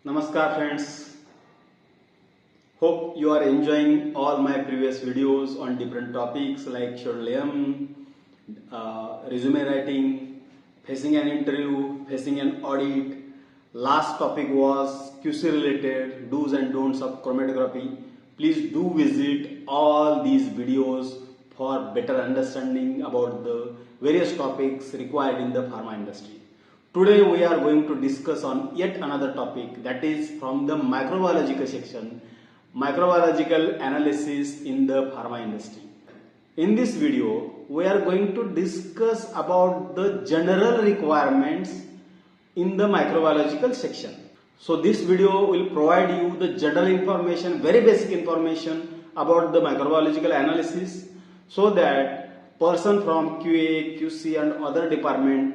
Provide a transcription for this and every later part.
Namaskar friends, hope you are enjoying all my previous videos on different topics like short liam, resume writing, facing an interview, facing an audit. Last topic was QC related do's and don'ts of chromatography. Please do visit all these videos for better understanding about the various topics required in the pharma industry. Today we are going to discuss on yet another topic, that is from the microbiological section, microbiological analysis in the pharma industry. In this video we are going to discuss about the general requirements in the microbiological section. So this video will provide you the general information, very basic information about the microbiological analysis, so that person from QA, QC and other department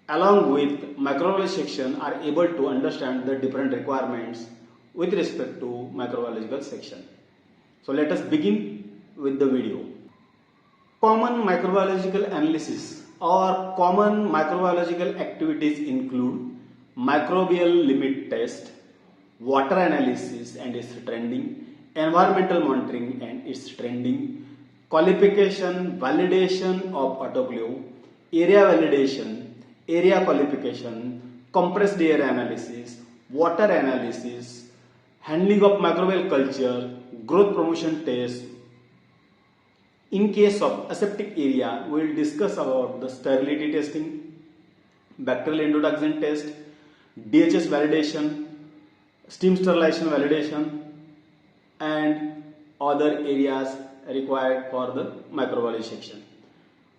along with microbiology section are able to understand the different requirements with respect to microbiological section. So let us begin with the video. Common microbiological analysis or common microbiological activities include microbial limit test, water analysis and its trending, environmental monitoring and its trending, qualification, validation of autoclave, area validation, area qualification, compressed air analysis, water analysis, handling of microbial culture, growth promotion test. In case of aseptic area, we will discuss about the sterility testing, bacterial endotoxin test, DHS validation, steam sterilization validation and other areas required for the microbiology section.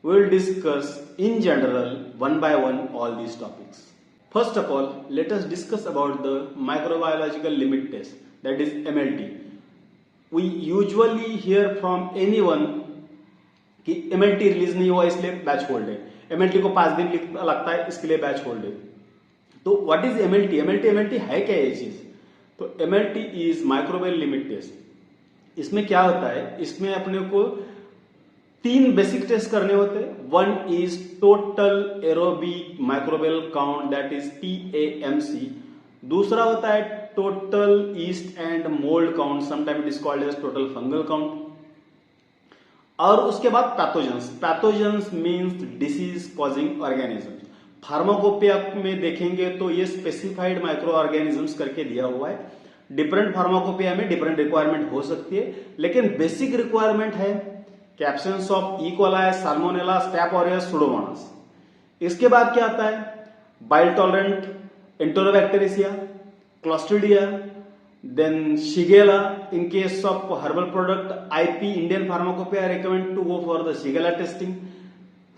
We will discuss in general one by one all these topics. First of all, let us discuss about the microbiological limit test, that is MLT. We usually hear from anyone कि MLT release नहीं हुआ इसलिए batch hold है, MLT को 5 दिन लगता है इसके लिए बैच होल्ड है. तो व्हाट इज MLT? MLT है क्या ये चीज? तो MLT is microbial limit test. इसमें क्या होता है, इसमें अपने को 3 बेसिक टेस्ट करने होते हैं. One is total aerobic microbial count, that is TAMC. दूसरा होता है total yeast and mould count, sometime it is called as total fungal count. और उसके बाद pathogens. Pathogens means disease causing organisms. Pharmacopoeia में देखेंगे तो ये स्पेसिफाइड माइक्रो ऑर्गेनिजम्स करके दिया हुआ है. डिफरेंट फार्माकोपिया में डिफरेंट रिक्वायरमेंट हो सकती है, लेकिन बेसिक रिक्वायरमेंट है कि absence of E coli, salmonella, step aureus, Pseudomonas. इसके बाद क्या आता है, bile tolerant enterobacteria, clostridia, then Shigella. In case of herbal product, IP, Indian Pharmacopoeia recommend to go for the Shigella testing.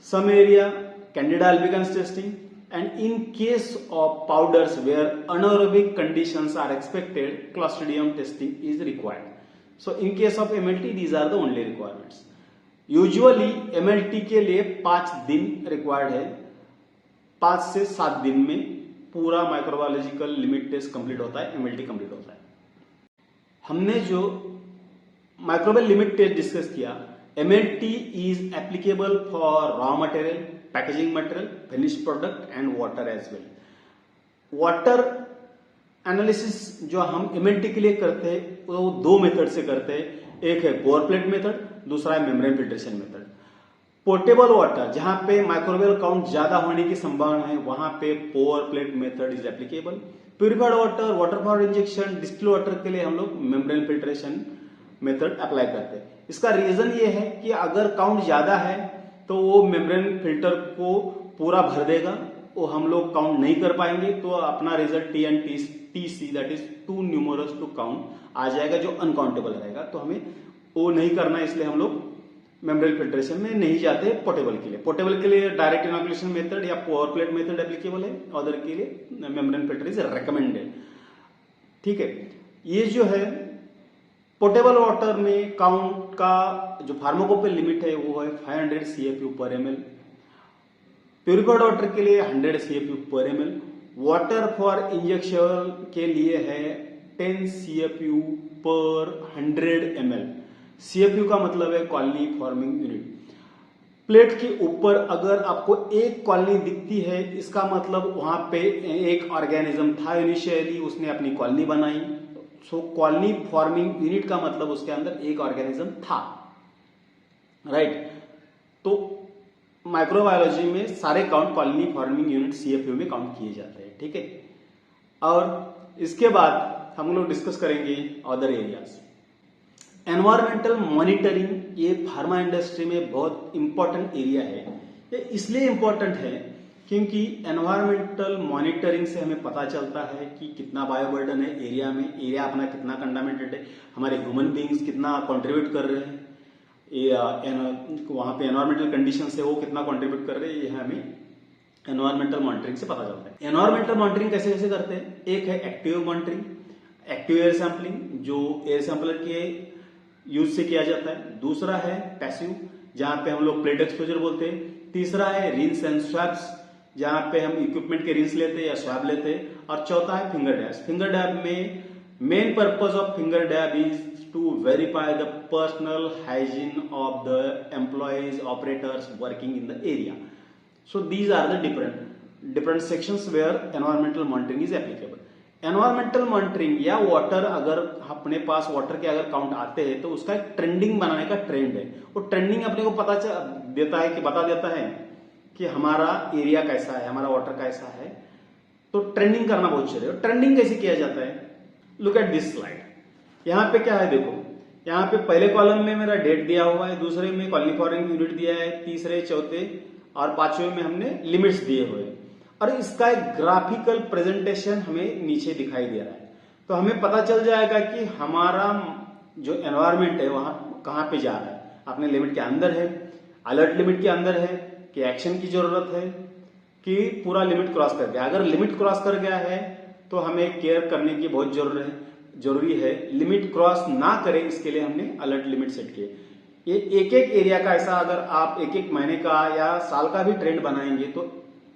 Some area Candida albicans testing, and in case of powders where anaerobic conditions are expected, Clostridium testing is required. So in case of MLT, these are the only requirements. Usually MLT के लिए 5 दिन required है. 5 से 7 दिन में पूरा microbiological limit test complete होता है, MLT कंप्लीट होता है. हमने जो माइक्रोबियल लिमिट टेस्ट डिस्कस किया, MLT is applicable for raw material, packaging material, finished product and water as well. Water analysis जो हम MLT के लिए करते हैं वो 2 मेथड से करते हैं. एक है पोर प्लेट मेथड, दूसरा है membrane filtration method. Portable water, जहां पे माइक्रोबियल काउंट ज्यादा होने की संभावना है, वहां पे pour plate method is applicable. Purified water, water for injection, distill water के लिए हम लोग मेम्ब्रेन फिल्ट्रेशन मेथड अप्लाई करते हैं. इसका रीजन ये है कि अगर काउंट ज्यादा है तो वो मेम्ब्रेन फिल्टर को पूरा भर देगा, वो हम लोग काउंट नहीं कर पाएंगे, तो अपना result TNTC that is too numerous to count आ जाएगा, जो अनकाउंटेबल रहेगा. तो हमें वो नहीं करना, इसलिए हम लोग मेम्ब्रेन फिल्ट्रेशन में नहीं जाते. पोर्टेबल के लिए, पोर्टेबल के लिए डायरेक्ट इनोकुलेशन मेथड या पोर प्लेट मेथड एप्लीकेबल है, अदर के लिए मेम्ब्रेन फिल्टर इज रेकमेंडेड. ठीक है. ये जो है पोर्टेबल वाटर में काउंट का जो फार्माकोपियल लिमिट है वो है 500 CFU पर ml. प्यूरिफाइड वाटर के लिए 100 CFU पर ml. वाटर फॉर इंजेक्शन के लिए है 10 CFU पर 100 ml. CFU का मतलब है कॉलोनी फॉर्मिंग यूनिट. प्लेट के ऊपर अगर आपको एक कॉलोनी दिखती है, इसका मतलब वहां पे एक ऑर्गेनिज्म था इनिशियली, उसने अपनी कॉलोनी बनाई। सो कॉलोनी फॉर्मिंग यूनिट का मतलब उसके अंदर एक ऑर्गेनिज्म था, राइट। तो माइक्रोबायोलॉजी में सारे count colony forming unit CFU में काउंट किए जाते हैं, ठीक है। और इसके बाद हम लोग डिस्कस करेंगे अदर एरियाज। एनवायरमेंटल मॉनिटरिंग ये फार्मा इंडस्ट्री में बहुत इंपॉर्टेंट एरिया है। ये इसलिए इंपॉर्टेंट है क्योंकि एनवायरमेंटल मॉनिटरिंग से हमें पता चलता है कि कितना बायोबर्डन है एरिया में, एरिया अपना कितना कंटामिनेटेड है, हमारे ह्यूमन बींग्स कितना कंट्रीब्यूट कर रहे हैं, वहां पे एनवायरमेंटल कंडीशन है वो कितना कंट्रीब्यूट कर रहे हैं, ये हमें एनवायरमेंटल मॉनिटरिंग से पता चलता है। एनवायरमेंटल मॉनिटरिंग कैसे कैसे करते हैं? एक है active monitoring, active air sampling, जो एयर सैंपलर के यूज से किया जाता है। दूसरा है पैसिव, जहां पे हम लोग प्लेट एक्सपोजर बोलते हैं। तीसरा है रिंस एंड स्वैब्स, जहां पे हम इक्विपमेंट के रिंस लेते हैं या स्वैब लेते हैं। और चौथा है फिंगर डैब। फिंगर डैब में main purpose of finger dab is to verify the personal hygiene of the employees operators working in the area. So these are the different sections where environmental monitoring is applicable. Environmental monitoring या water, अगर अपने पास water के अगर count आते हैं तो उसका एक ट्रेंडिंग बनाने का ट्रेंड है। वो ट्रेंडिंग अपने को पता देता है कि बता देता है कि हमारा एरिया कैसा है, हमारा वाटर कैसा है। तो ट्रेंडिंग करना बहुत जरूरी है। ट्रेंडिंग कैसे किया जाता है? Look at this slide. यहाँ पे क्या है देखो, यहाँ पे पहले कॉलम में मेरा डेट दिया हुआ है, दूसरे में कॉलोनी फॉर्मिंग यूनिट दिया है, तीसरे चौथे और पांचवें में हमने लिमिट्स दिए हुए हैं। और इसका एक ग्राफिकल प्रेजेंटेशन हमें नीचे दिखाई दे रहा है। तो हमें पता चल जाएगा कि हमारा जो एनवायरमेंट है वहां कहां पे जा रहा है। अपने लिमिट के अंदर है, अलर्ट लिमिट के अंदर है, कि एक्शन की जरूरत है, कि पूरा लिमिट क्रॉस कर गया। अगर लिमिट क्रॉस कर गया है तो हमें केयर करने की बहुत जरूरी है। लिमिट क्रॉस ना करें इसके लिए हमने अलर्ट लिमिट सेट किए। ये एक एक एरिया का ऐसा अगर आप एक एक महीने का या साल का भी ट्रेंड बनाएंगे तो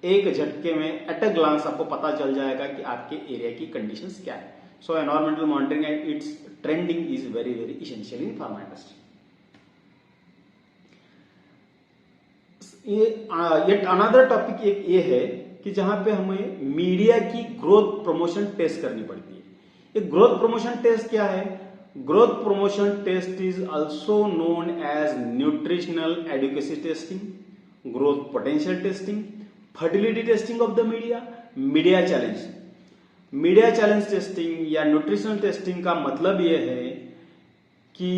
एक झटके में एट अ ग्लांस आपको पता चल जाएगा कि आपके एरिया की कंडीशंस क्या है। सो environmental monitoring and it's trending is very very essential in pharma industry. ये अनदर टॉपिक एक ये है कि जहां पे हमें मीडिया की ग्रोथ प्रमोशन टेस्ट करनी पड़ती है। ये ग्रोथ प्रमोशन टेस्ट क्या है? Growth promotion test is also known as nutritional adequacy testing, growth potential testing, fertility testing of the media, media challenge. Media challenge testing या nutritional testing का मतलब यह है कि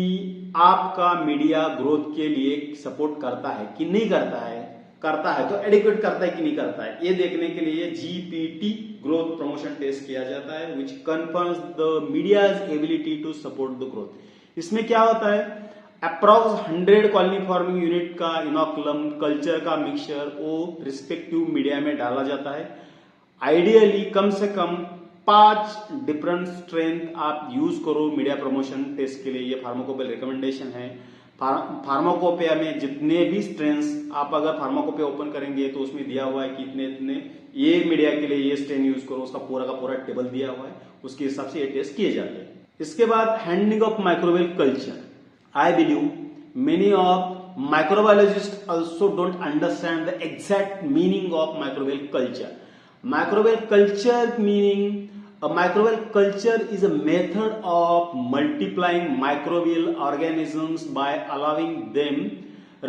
आपका मीडिया ग्रोथ के लिए सपोर्ट करता है कि नहीं करता है। करता है तो एडिक्वेट करता है कि नहीं करता है, ये देखने के लिए जीपीटी ग्रोथ प्रमोशन टेस्ट किया जाता है, which confirms the media's ability to support the growth. इसमें क्या होता है? अप्रॉक्स 100 कॉलोनी फॉर्मिंग यूनिट का इनोकुलम कल्चर का मिक्सचर वो रिस्पेक्टिव मीडिया में डाला जाता है। आइडियली कम से कम 5 डिफरेंट स्ट्रेंथ आप यूज करो मीडिया प्रमोशन टेस्ट के लिए। ये फार्माकोपियल रिकमेंडेशन है। फार्माकोपिया में जितने भी स्ट्रेन्स आप अगर फार्माकोपिया ओपन करेंगे तो उसमें दिया हुआ है कि इतने इतने ये मीडिया के लिए ये स्ट्रेन यूज करो, उसका पूरा का पूरा टेबल दिया हुआ है, उसके हिसाब से ये टेस्ट किए जाते हैं। इसके बाद handling of microwave culture. I believe many of microbiologist also don't understand the exact meaning of microwave culture. Microbial culture meaning a microbial culture is a method of multiplying microbial organisms by allowing them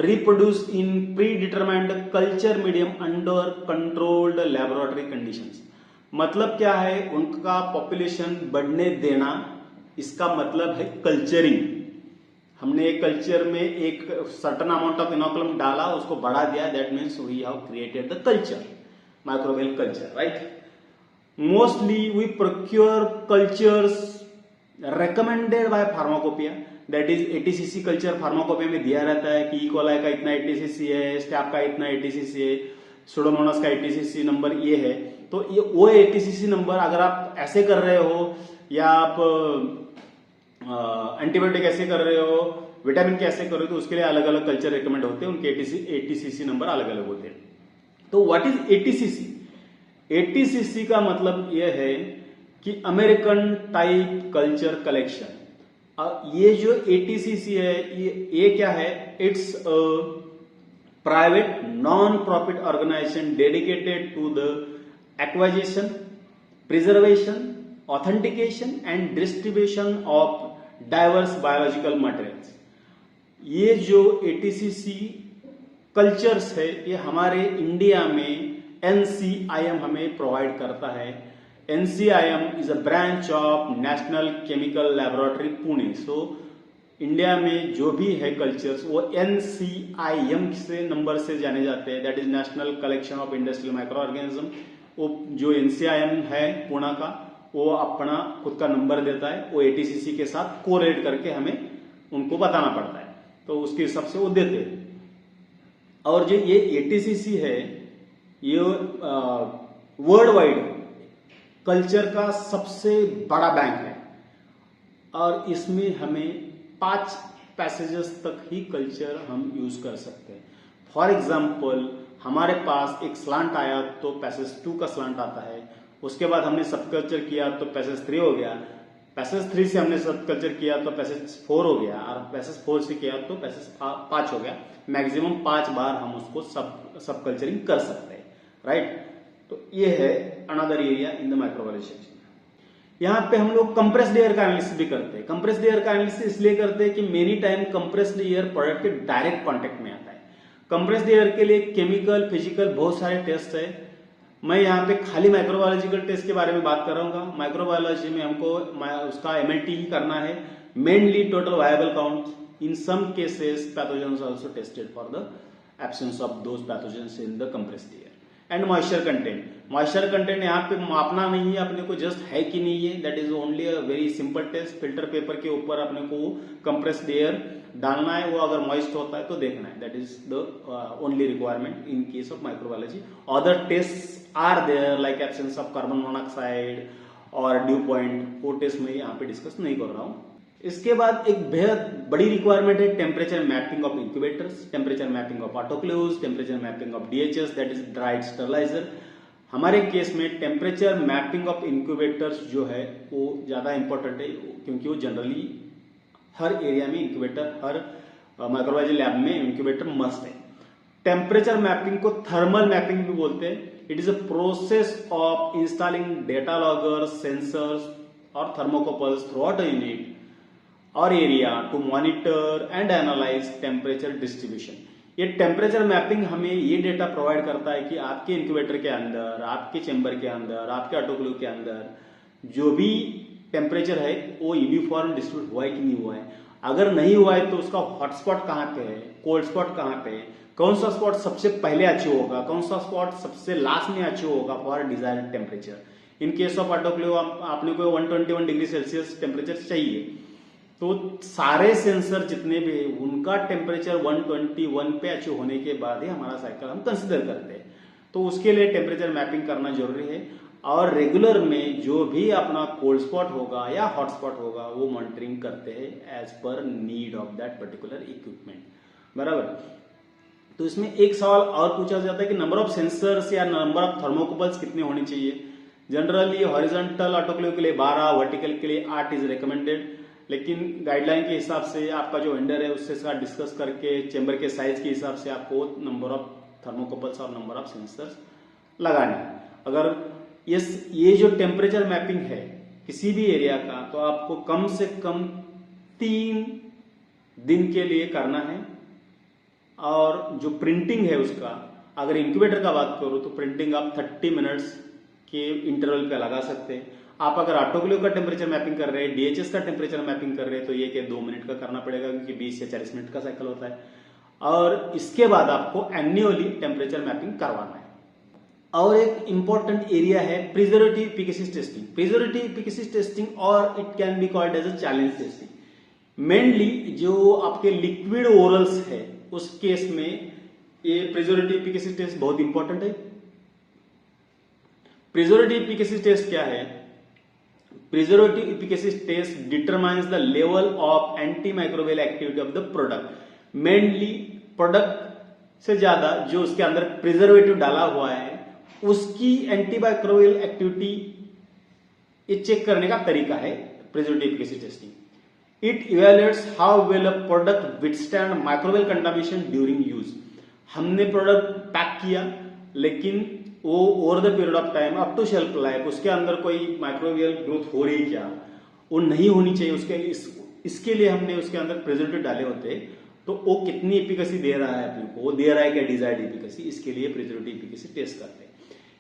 reproduce in predetermined culture medium under controlled laboratory conditions। मतलब क्या है? उनका population बढ़ने देना, इसका मतलब है culturing. हमने एक कल्चर में एक सर्टन अमाउंट ऑफ इनोकुलम डाला, उसको बढ़ा दिया, that means we have created the culture, microbial culture, right? Mostly we procure cultures recommended by pharmacopoeia, that is ATCC culture pharmacopoeia में दिया रहता है कि E. coli का इतना ATCC है, स्टैप का इतना ATCC है, सुडोमोनास का ATCC नंबर ये है। तो ये वो ATCC नंबर अगर आप ऐसे कर रहे हो या आप एंटीबायोटिक ऐसे कर रहे हो, विटामिन के ऐसे कर रहे हो, तो उसके लिए अलग अलग कल्चर रिकमेंड होते हैं, उनके ATCC नंबर अलग अलग होते हैं। तो व्हाट इज एटीसीसी? एटीसीसी का मतलब यह है कि अमेरिकन टाइप कल्चर कलेक्शन। ये जो एटीसीसी है ये क्या है? It's private non-profit organization dedicated to the acquisition, preservation, authentication and distribution of diverse biological materials. ये जो ATCC कल्चर्स है ये हमारे इंडिया में NCIM हमें प्रोवाइड करता है. NCIM is a branch of National Chemical Laboratory Pune. So India में जो भी है कल्चर्स वो NCIM से नंबर से जाने जाते हैं. That is national collection of industrial micro organism. वो जो NCIM है पुणे का वो अपना खुद का नंबर देता है. वो ATCC के साथ कोरिलेट करके हमें उनको बताना पड़ता है, तो उसके हिसाब से वो देते हैं. और जो ये ATCC है ये वर्ल्ड वाइड कल्चर का सबसे बड़ा बैंक है और इसमें हमें 5 पैसेजेस तक ही कल्चर हम यूज कर सकते हैं. फॉर एग्जाम्पल हमारे पास एक स्लांट आया तो पैसेज 2 का स्लांट आता है. उसके बाद हमने सब कल्चर किया तो पैसेज 3 हो गया. पैसेज 3 से हमने सब कल्चर किया तो पैसेज 4 हो गया और पैसेज 4 से किया तो पैसेज 5 हो गया. मैक्सिमम 5 बार हम उसको सब कल्चरिंग कर सकते हैं. राइट. तो ये है another area in the microbiology section. यहाँ पे हम लोग कंप्रेस्ड एयर का एनालिसिस भी करते हैं. कंप्रेस्ड एयर का एनालिसिस इसलिए करते हैं कि many time compressed air product के डायरेक्ट कांटेक्ट में आता है. कंप्रेस्ड एयर के लिए केमिकल, फिजिकल बहुत सारे टेस्ट है. मैं यहाँ पे खाली माइक्रोबायोलॉजिकल टेस्ट के बारे में बात कर रहा हूँ. माइक्रोबायोलॉजी में हमको उसका MLT ही करना है, mainly total viable count. In some cases pathogens also tested for the absence of those pathogens in the compressed air. And moisture content. Moisture content यहाँ पे मापना नहीं है अपने को, जस्ट है कि नहीं है. That is only a very simple test. Filter paper के ऊपर अपने को कंप्रेस्ड एयर डालना है, वो अगर मॉइस्ट होता है तो देखना है. That is the only requirement in case of microbiology. Other test are there like absence of carbon monoxide और ड्यू पॉइंट. वो टेस्ट में यहाँ पे डिस्कस नहीं कर रहा हूँ. इसके बाद एक बेहद बड़ी रिक्वायरमेंट है temperature mapping of incubators, temperature mapping of autoclaves, temperature mapping of DHS that is dried steriliser. हमारे केस में टेम्परेचर मैपिंग ऑफ इंक्यूबेटर्स जो है वो ज्यादा इंपॉर्टेंट है क्योंकि वो जनरली हर एरिया में इंक्यूबेटर, हर माइक्रोबायोलॉजी लैब में इंक्यूबेटर मस्ट है. टेम्परेचर मैपिंग को थर्मल मैपिंग भी बोलते हैं. It is a process of installing data loggers, sensors और thermocouples throughout a unit और area to monitor and analyse temperature distribution. ये टेम्परेचर मैपिंग हमें ये डेटा प्रोवाइड करता है कि आपके इंक्यूबेटर के अंदर, आपके चेंबर के अंदर, आपके ऑटोक्लेव के अंदर जो भी टेम्परेचर है वो यूनिफॉर्म डिस्ट्रीब्यूट हुआ है कि नहीं हुआ है. अगर नहीं हुआ है तो उसका हॉटस्पॉट कहाँ पे है, कोल्ड स्पॉट कहाँ पे है, कौन सा स्पॉट सबसे पहले अचीव होगा, कौन सा स्पॉट सबसे लास्ट में अचीव होगा for desired temperature. In case of autoclave आपने को 121 डिग्री सेल्सियस टेम्परेचर चाहिए तो सारे सेंसर जितने भी उनका टेम्परेचर 121 पे अचीव होने के बाद ही हमारा साइकिल हम कंसिडर करते हैं. तो उसके लिए टेम्परेचर मैपिंग करना जरूरी है. और रेगुलर में जो भी अपना कोल्ड स्पॉट होगा या हॉट स्पॉट होगा वो मॉनिटरिंग करते हैं as per need of that particular equipment. बराबर. तो इसमें एक सवाल और पूछा जाता है कि नंबर ऑफ सेंसर्स या नंबर ऑफ थर्मोकपल्स कितने होने चाहिए. जनरली हॉरिजॉन्टल ऑटोक्लेव के लिए 12, वर्टिकल के लिए 8 इज रिकमेंडेड. लेकिन गाइडलाइन के हिसाब से आपका जो वेंडर है उससे साथ डिस्कस करके चेंबर के साइज के हिसाब से आपको नंबर ऑफ थर्मोकपल्स और नंबर ऑफ सेंसर्स लगाने हैं. अगर ये जो टेम्परेचर मैपिंग है किसी भी एरिया का तो आपको कम से कम 3 दिन के लिए करना है. और जो प्रिंटिंग है उसका, अगर इंक्यूबेटर का बात करूं तो प्रिंटिंग आप 30 मिनट्स के इंटरवल पे लगा सकते हैं. आप अगर ऑटोक्लेव का टेम्परेचर मैपिंग कर रहे हैं, DHS का टेम्परेचर मैपिंग कर रहे हैं तो ये के 2 मिनट का करना पड़ेगा क्योंकि 20 या 40 मिनट का साइकिल होता है. और इसके बाद आपको एन्युअली टेम्परेचर मैपिंग करवाना है. और एक इंपॉर्टेंट एरिया है preservative efficacy testing. Preservative efficacy testing और it can be called as a challenge testing. Mainly जो आपके लिक्विड ओरल्स है उस केस में ये प्रिजर्वेटिव एफिकेसी टेस्ट बहुत इंपॉर्टेंट है. प्रिजर्वेटिव एफिकेसी टेस्ट क्या है? Preservative efficacy test determines the level of antimicrobial activity of the product. Mainly product से ज्यादा जो उसके अंदर प्रिजर्वेटिव डाला हुआ है उसकी एंटीमाइक्रोबियल एक्टिविटी ये चेक करने का तरीका है preservative efficacy testing. It evaluates how well a product withstand microbial contamination during use. हमने प्रोडक्ट पैक किया, लेकिन वो over the period of time up to shelf life उसके अंदर कोई माइक्रोबियल ग्रोथ हो रही क्या, वो नहीं होनी चाहिए, इसके लिए हमने उसके अंदर प्रिजर्वेटिव डाले होते, तो वो कितनी एफिकेसी दे रहा है अपने को, वो दे रहा है क्या डिजायर्ड एफिकेसी, इसके लिए प्रिजर्वेटिव एफिकेसी टेस्ट करते हैं।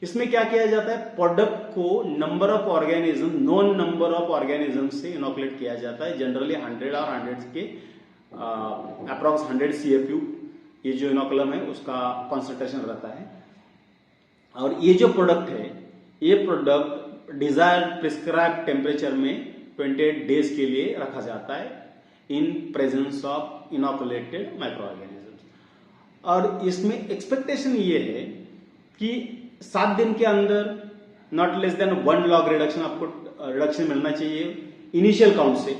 इसमें क्या किया जाता है, प्रोडक्ट को number of organism, non number of organism से इनोकुलेट किया जाता है, जनरली 100 और 100 के अप्रॉक्स 100 CFU ये जो इनोकुलम है उसका कॉन्सेंट्रेशन रहता है। और ये जो प्रोडक्ट है, ये प्रोडक्ट डिजायर्ड प्रिस्क्राइब टेम्परेचर में 28 डेज के लिए रखा जाता है in presence of inoculated micro organism. और इसमें एक्सपेक्टेशन ये है कि 7 दिन के अंदर not less than 1 log reduction आपको रिडक्शन मिलना चाहिए इनिशियल काउंट से,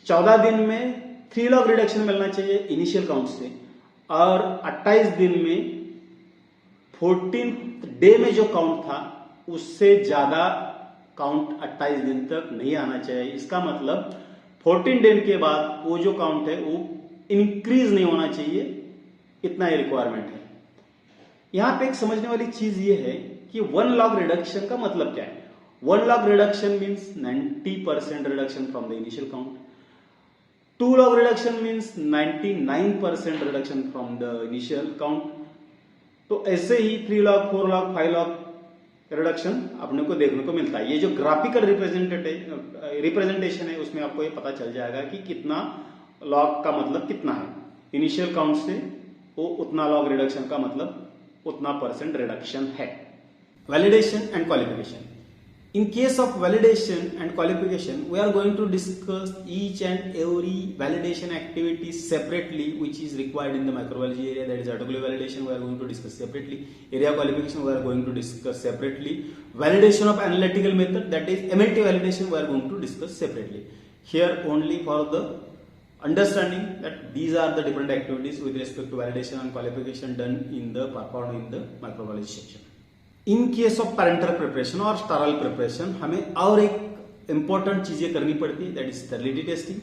14 दिन में 3 लॉग रिडक्शन मिलना चाहिए इनिशियल काउंट से, और 28 दिन में 14 डे में जो काउंट था उससे ज्यादा काउंट 28 दिन तक नहीं आना चाहिए। इसका मतलब 14 दिन के बाद वो जो काउंट है वो इंक्रीज नहीं होना चाहिए, इतना ही रिक्वायरमेंट है। यहां पे एक समझने वाली चीज ये है कि 1 लॉग रिडक्शन का मतलब क्या है। 1 log reduction means 90% reduction from the initial count, 2 log reduction means 99% reduction from the initial count। तो ऐसे ही 3 log, 4 log, 5 log रिडक्शन अपने को देखने को मिलता है। ये जो ग्राफिकल रिप्रेजेंटेशन है उसमें आपको ये पता चल जाएगा कि कितना लॉग का मतलब कितना है, इनिशियल काउंट से वो उतना लॉग रिडक्शन का मतलब उतना % रिडक्शन है। Validation and qualification. In case of validation and qualification, we are going to discuss each and every validation activity separately, which is required in the microbiology area. That is article validation, we are going to discuss separately. Area qualification, we are going to discuss separately. Validation of analytical method, that is MLT validation, we are going to discuss separately. Here only for the understanding that these are the different activities with respect to validation and qualification performed in the microbiology section. In case of parental preparation और स्टरल preparation हमें और एक important चीजें करनी पड़ती है, that is sterility testing.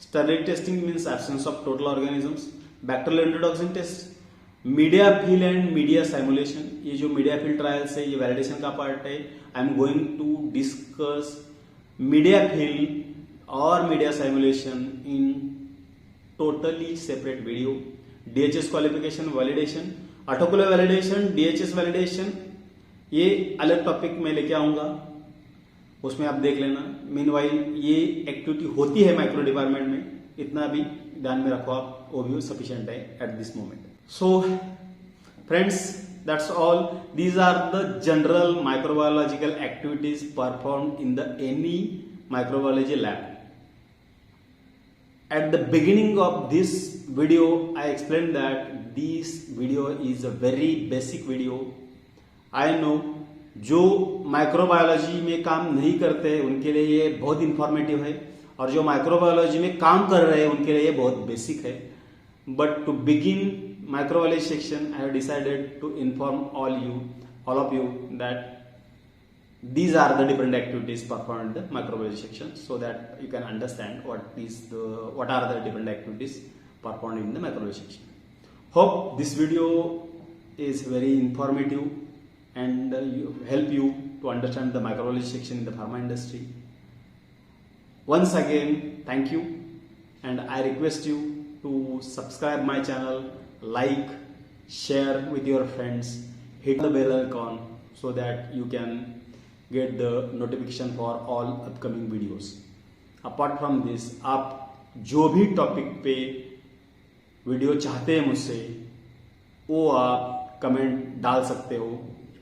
Sterility testing means absence of total organisms, bacterial introduction test, media fill and media simulation. ये जो मीडिया फिल ट्रायल्स है ये वैलिडेशन का पार्ट है। I am going to discuss media fill और media simulation in totally separate video. DHS qualification, validation, articular validation, DHS validation, ये अलग topic में लेके आऊंगा, उसमें आप देख लेना। मीनवाइल ये एक्टिविटी होती है माइक्रो डिपार्टमेंट में, इतना भी ध्यान में रखो आप, वो भी सफिशिएंट है at this moment. So friends, that's all. These are the general microbiological activities performed in the any microbiology lab. At the beginning of this video, I explained that this video is a very basic video. I know जो microbiology में काम नहीं करते उनके लिए ये बहुत informative है, और जो माइक्रोबायोलॉजी में काम कर रहे हैं उनके लिए ये बहुत बेसिक है। But to begin microbiology section, I have decided to inform all of you that these are the different activities performed in the microbiology section, so that you can understand what are the different activities performed in the microbiology section. Hope this video is very informative and help you to understand the microbiology section in the pharma industry. Once again, thank you, and I request you to subscribe my channel, like, share with your friends, hit the bell icon so that you can get the notification for all upcoming videos. Apart from this, आप जो भी topic पे video चाहते हैं मुझसे, वो आप comment डाल सकते हो।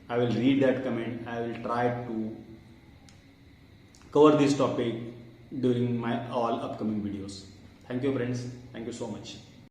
I will read that comment. I will try to cover this topic during my all upcoming videos. Thank you friends. Thank you so much.